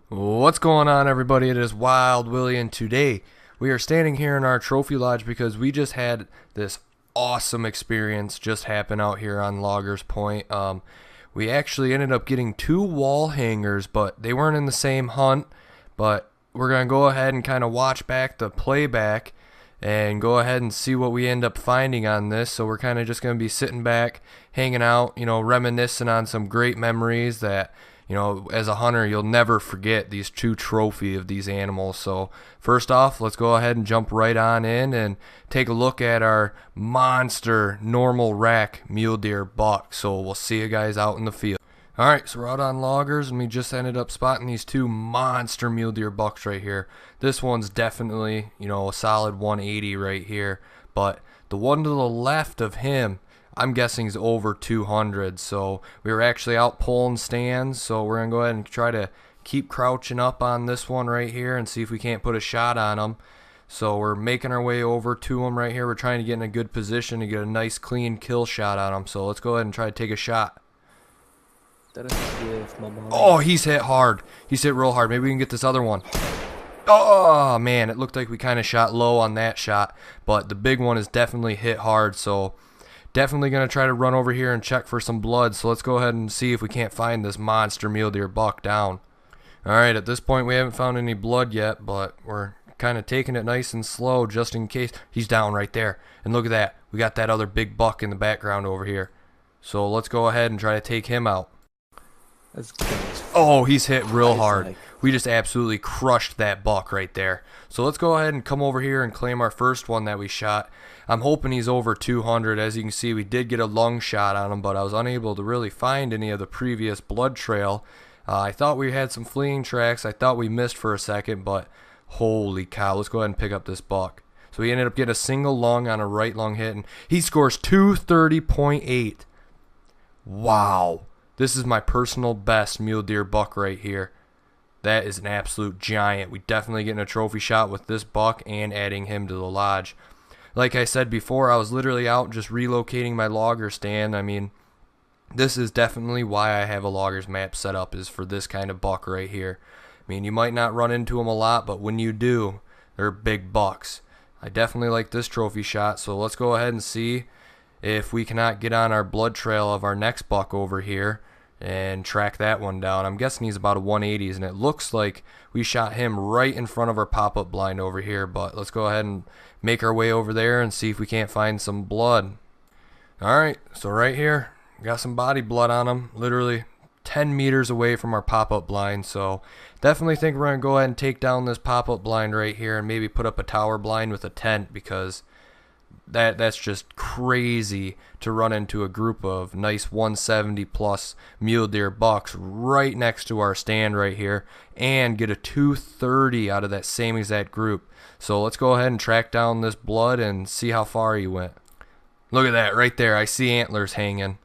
What's going on, everybody? It is Wild Willie, and today we are standing here in our trophy lodge because we just had this awesome experience just happen out here on Loggers Point. We actually ended up getting two wall hangers, but they weren't in the same hunt. But we're gonna go ahead and kind of watch back the playback and go ahead and see what we end up finding on this. So we're kind of just gonna be sitting back, hanging out, reminiscing on some great memories that, as a hunter, you'll never forget these two trophy of these animals. So first off, let's go ahead and jump right on in and take a look at our monster normal rack mule deer buck. So we'll see you guys out in the field. Alright, so we're out on Loggers and we just ended up spotting these two monster mule deer bucks right here. This one's definitely, a solid 180 right here. But the one to the left of him, I'm guessing is over 200. So we were actually out pulling stands, so we're gonna go ahead and try to keep crouching up on this one right here and see if we can't put a shot on him. So we're making our way over to him right here. We're trying to get in a good position to get a nice clean kill shot on him. So let's go ahead and try to take a shot. Oh, he's hit hard. He's hit real hard. Maybe we can get this other one. Oh man, it looked like we kind of shot low on that shot, but the big one is definitely hit hard. So definitely going to try to run over here and check for some blood. So let's go ahead and see if we can't find this monster mule deer buck down. Alright, at this point we haven't found any blood yet, but we're kind of taking it nice and slow just in case. He's down right there. And look at that. We got that other big buck in the background over here. So let's go ahead and try to take him out. Oh, he's hit real hard. We just absolutely crushed that buck right there. So let's go ahead and come over here and claim our first one that we shot. I'm hoping he's over 200. As you can see, we did get a lung shot on him, but I was unable to really find any of the previous blood trail. I thought we had some fleeing tracks. I thought we missed for a second, but holy cow. Let's go ahead and pick up this buck. So he ended up getting a single lung on a right lung hit, and he scores 230.8. Wow. This is my personal best mule deer buck right here. That is an absolute giant. We definitely getting a trophy shot with this buck and adding him to the lodge. Like I said before, I was literally out just relocating my logger stand. I mean, this is definitely why I have a loggers map set up, is for this kind of buck right here. I mean, you might not run into them a lot, but when you do, they're big bucks. I definitely like this trophy shot, so let's go ahead and see if we cannot get on our blood trail of our next buck over here and track that one down. I'm guessing he's about a 180s, and it looks like we shot him right in front of our pop-up blind over here, but let's go ahead and make our way over there and see if we can't find some blood. Alright, so right here, got some body blood on him, literally 10 meters away from our pop-up blind. So definitely think we're going to go ahead and take down this pop-up blind right here and maybe put up a tower blind with a tent, because that's just crazy to run into a group of nice 170 plus mule deer bucks right next to our stand right here and get a 230 out of that same exact group. So let's go ahead and track down this blood and see how far he went. Look at that right there. I see antlers hanging.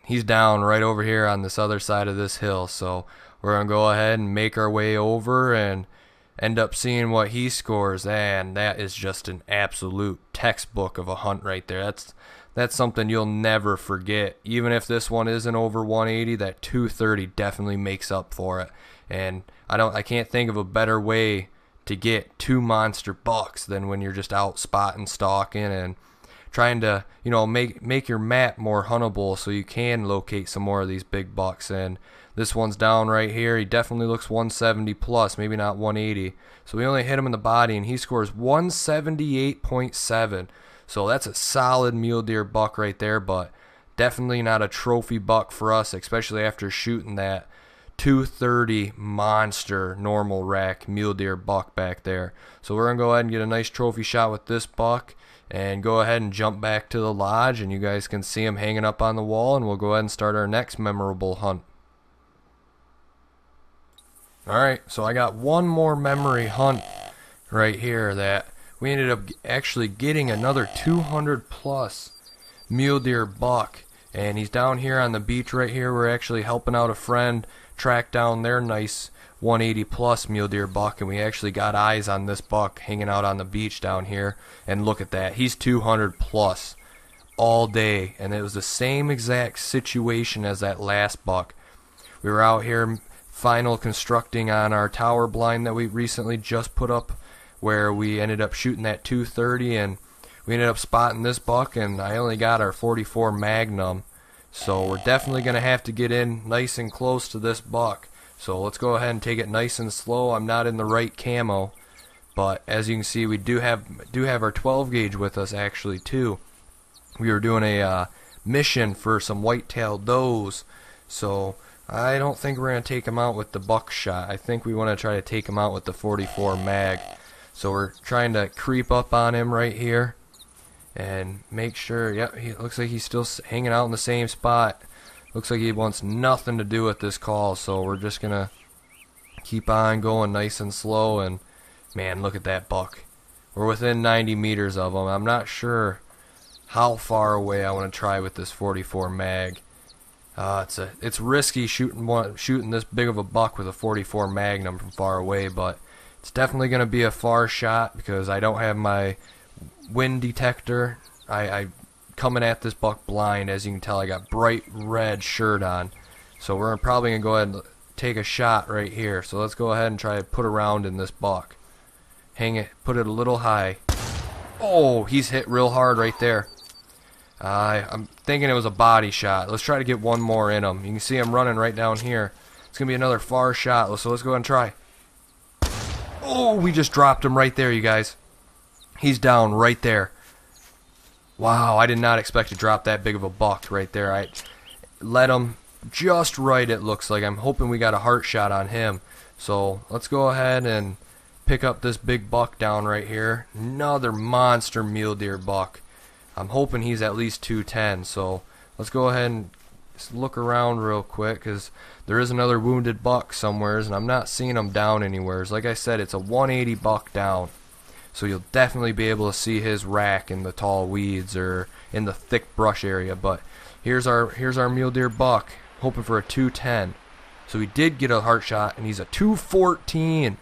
He's down right over here on this other side of this hill. So we're going to go ahead and make our way over and end up seeing what he scores, and that is just an absolute textbook of a hunt right there. That's something you'll never forget. Even if this one isn't over 180, that 230 definitely makes up for it. And I can't think of a better way to get two monster bucks than when you're just out spotting, stalking, and trying to make your map more huntable so you can locate some more of these big bucks. And this one's down right here. He definitely looks 170 plus, maybe not 180. So we only hit him in the body, and he scores 178.7. So that's a solid mule deer buck right there, but definitely not a trophy buck for us, especially after shooting that 230 monster normal rack mule deer buck back there. So we're going to go ahead and get a nice trophy shot with this buck and go ahead and jump back to the lodge, and you guys can see him hanging up on the wall, and we'll go ahead and start our next memorable hunt. Alright, so I got one more memory hunt right here that we ended up actually getting another 200 plus mule deer buck, and he's down here on the beach right here. We're actually helping out a friend track down their nice 180 plus mule deer buck, and we actually got eyes on this buck hanging out on the beach down here. And look at that, he's 200 plus all day, and it was the same exact situation as that last buck. We were out here final constructing on our tower blind that we recently just put up, where we ended up shooting that 230 and we ended up spotting this buck, and I only got our 44 Magnum. So we're definitely going to have to get in nice and close to this buck. So let's go ahead and take it nice and slow. I'm not in the right camo, but as you can see, we do have our 12 gauge with us actually too. We were doing a mission for some white-tailed does, so I don't think we're going to take him out with the buckshot. I think we want to try to take him out with the 44 mag. So we're trying to creep up on him right here and make sure, yep, he looks like he's still hanging out in the same spot. Looks like he wants nothing to do with this call, so we're just going to keep on going nice and slow. And man, look at that buck. We're within 90 meters of him. I'm not sure how far away I want to try with this 44 mag. It's risky shooting this big of a buck with a 44 Magnum from far away, but it's definitely going to be a far shot because I don't have my wind detector. I coming at this buck blind. As you can tell, I got bright red shirt on, so we're probably going to go ahead and take a shot right here. So let's go ahead and try to put a round in this buck. Hang it, put it a little high. Oh, he's hit real hard right there. I'm thinking it was a body shot. Let's try to get one more in him. You can see him running right down here. It's going to be another far shot, so let's go ahead and try. Oh, we just dropped him right there, you guys. He's down right there. Wow, I did not expect to drop that big of a buck right there. I let him just right, it looks like. I'm hoping we got a heart shot on him. So let's go ahead and pick up this big buck down right here. Another monster mule deer buck. I'm hoping he's at least 210, so let's go ahead and just look around real quick, because there is another wounded buck somewheres, and I'm not seeing him down anywheres. Like I said, it's a 180 buck down, so you'll definitely be able to see his rack in the tall weeds or in the thick brush area. But here's our mule deer buck, hoping for a 210. So he did get a heart shot, and he's a 214.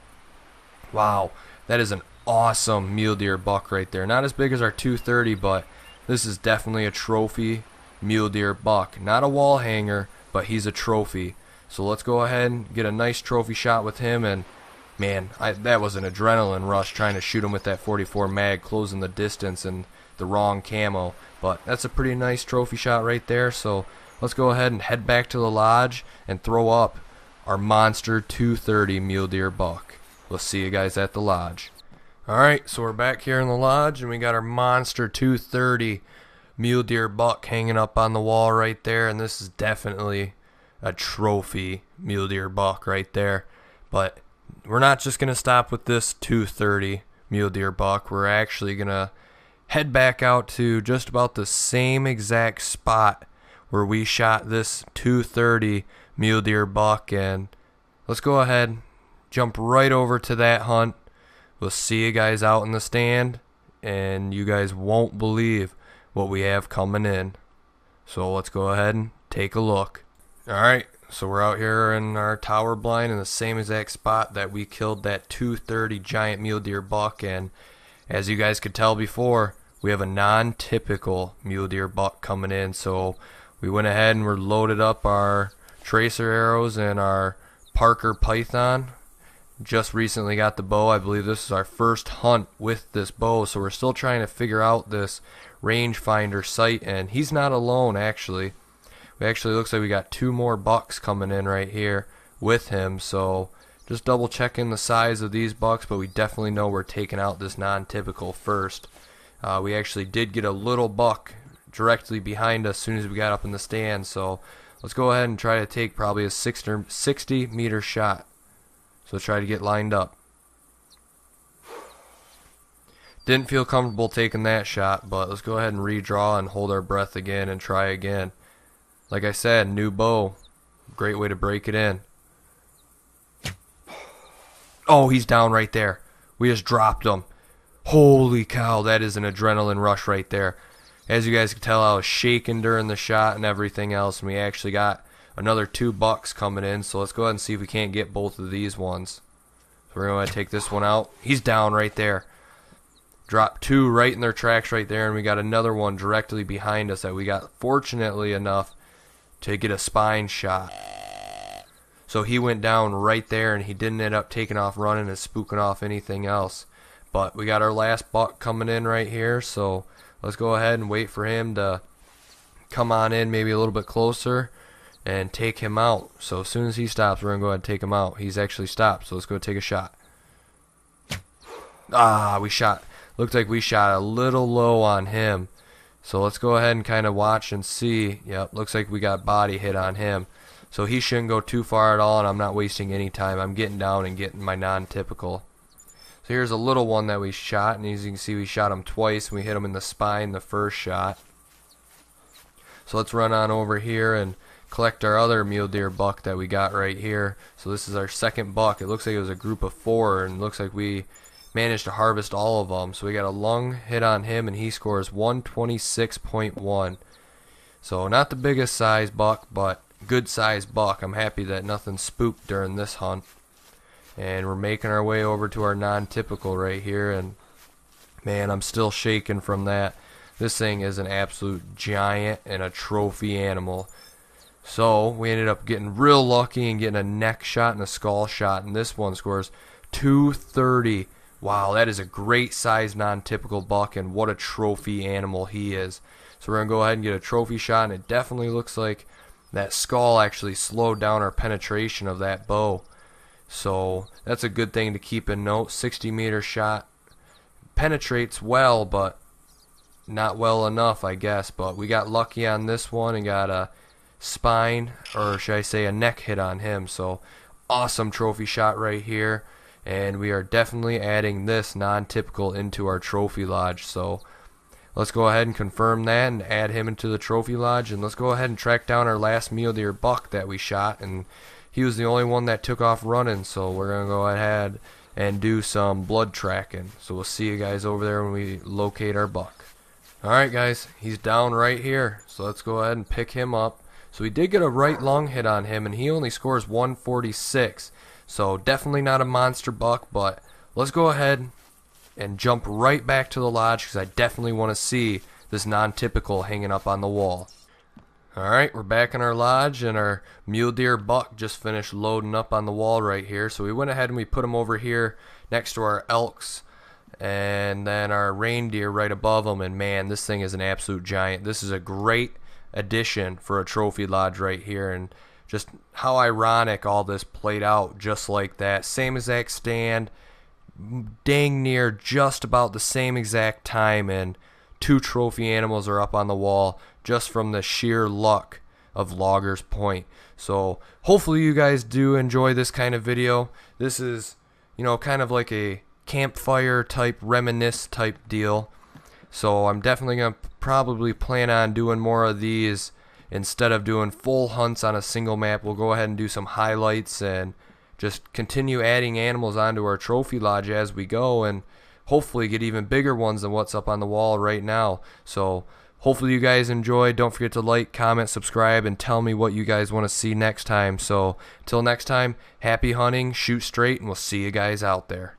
Wow, that is an awesome mule deer buck right there. Not as big as our 230, but this is definitely a trophy mule deer buck. Not a wall hanger, but he's a trophy. So let's go ahead and get a nice trophy shot with him. And man, that was an adrenaline rush trying to shoot him with that 44 mag, closing the distance and the wrong camo. But that's a pretty nice trophy shot right there. So let's go ahead and head back to the lodge and throw up our monster 230 mule deer buck. We'll see you guys at the lodge. Alright, so we're back here in the lodge, and we got our monster 230 mule deer buck hanging up on the wall right there, and this is definitely a trophy mule deer buck right there. But we're not just going to stop with this 230 mule deer buck. We're actually going to head back out to just about the same exact spot where we shot this 230 mule deer buck, and let's go ahead, jump right over to that hunt. We'll see you guys out in the stand, and you guys won't believe what we have coming in. So let's go ahead and take a look. Alright, so we're out here in our tower blind in the same exact spot that we killed that 230 giant mule deer buck, and as you guys could tell before, we have a non-typical mule deer buck coming in. So we went ahead and we're loaded up our tracer arrows and our Parker Python. Just recently got the bow. I believe this is our first hunt with this bow, so we're still trying to figure out this rangefinder sight, and he's not alone actually. We actually looks like we got two more bucks coming in right here with him, so just double checking the size of these bucks, but we definitely know we're taking out this non-typical first. We actually did get a little buck directly behind us as soon as we got up in the stand, so let's go ahead and try to take probably a 60 meter shot. So try to get lined up. Didn't feel comfortable taking that shot, but let's go ahead and redraw and hold our breath again and try again. Like I said, new bow. Great way to break it in. Oh, he's down right there. We just dropped him. Holy cow, that is an adrenaline rush right there. As you guys can tell, I was shaking during the shot and everything else, and we actually got another two bucks coming in, so let's go ahead and see if we can't get both of these ones. So we're going to take this one out. He's down right there. Dropped two right in their tracks right there, and we got another one directly behind us that we got fortunately enough to get a spine shot. So he went down right there, and he didn't end up taking off running and spooking off anything else. But we got our last buck coming in right here, so let's go ahead and wait for him to come on in maybe a little bit closer and take him out. So as soon as he stops, we're going to go ahead and take him out. He's actually stopped, so let's go take a shot. We shot. Looked like we shot a little low on him. So let's go ahead and kind of watch and see. Yep, looks like we got body hit on him. So he shouldn't go too far at all, and I'm not wasting any time. I'm getting down and getting my non-typical. So here's a little one that we shot, and as you can see, we shot him twice, and we hit him in the spine the first shot. So let's run on over here and collect our other mule deer buck that we got right here. So this is our second buck. It looks like it was a group of 4, and it looks like we managed to harvest all of them. So we got a lung hit on him, and he scores 126.1. So not the biggest size buck, but good size buck. I'm happy that nothing spooked during this hunt. And we're making our way over to our non-typical right here, and man, I'm still shaking from that. This thing is an absolute giant and a trophy animal. So we ended up getting real lucky and getting a neck shot and a skull shot, and this one scores 230. Wow, that is a great size non-typical buck, and what a trophy animal he is. So we're going to go ahead and get a trophy shot, and it definitely looks like that skull actually slowed down our penetration of that bow. So that's a good thing to keep in note. 60-meter shot penetrates well, but not well enough, I guess. But we got lucky on this one and got a spine, or should I say a neck hit on him. So awesome trophy shot right here, and we are definitely adding this non-typical into our trophy lodge. So let's go ahead and confirm that and add him into the trophy lodge, and let's go ahead and track down our last mule deer buck that we shot, and he was the only one that took off running. So we're going to go ahead and do some blood tracking. So we'll see you guys over there when we locate our buck. Alright guys, he's down right here, so let's go ahead and pick him up. So we did get a right lung hit on him, and he only scores 146. So definitely not a monster buck, but let's go ahead and jump right back to the lodge, because I definitely want to see this non-typical hanging up on the wall. Alright, we're back in our lodge, and our mule deer buck just finished loading up on the wall right here. So we went ahead and we put him over here next to our elks, and then our reindeer right above him. And man, this thing is an absolute giant. This is a great addition for a trophy lodge right here, and just how ironic all this played out just like that. Same exact stand, dang near just about the same exact time, and 2 trophy animals are up on the wall just from the sheer luck of Loggers Point. So hopefully you guys do enjoy this kind of video. This is, you know, kind of like a campfire type, reminisce type deal. So I'm definitely going to probably plan on doing more of these. Instead of doing full hunts on a single map, we'll go ahead and do some highlights and just continue adding animals onto our trophy lodge as we go, and hopefully get even bigger ones than what's up on the wall right now. So hopefully you guys enjoyed. Don't forget to like, comment, subscribe, and tell me what you guys want to see next time. So till next time, happy hunting, shoot straight, and we'll see you guys out there.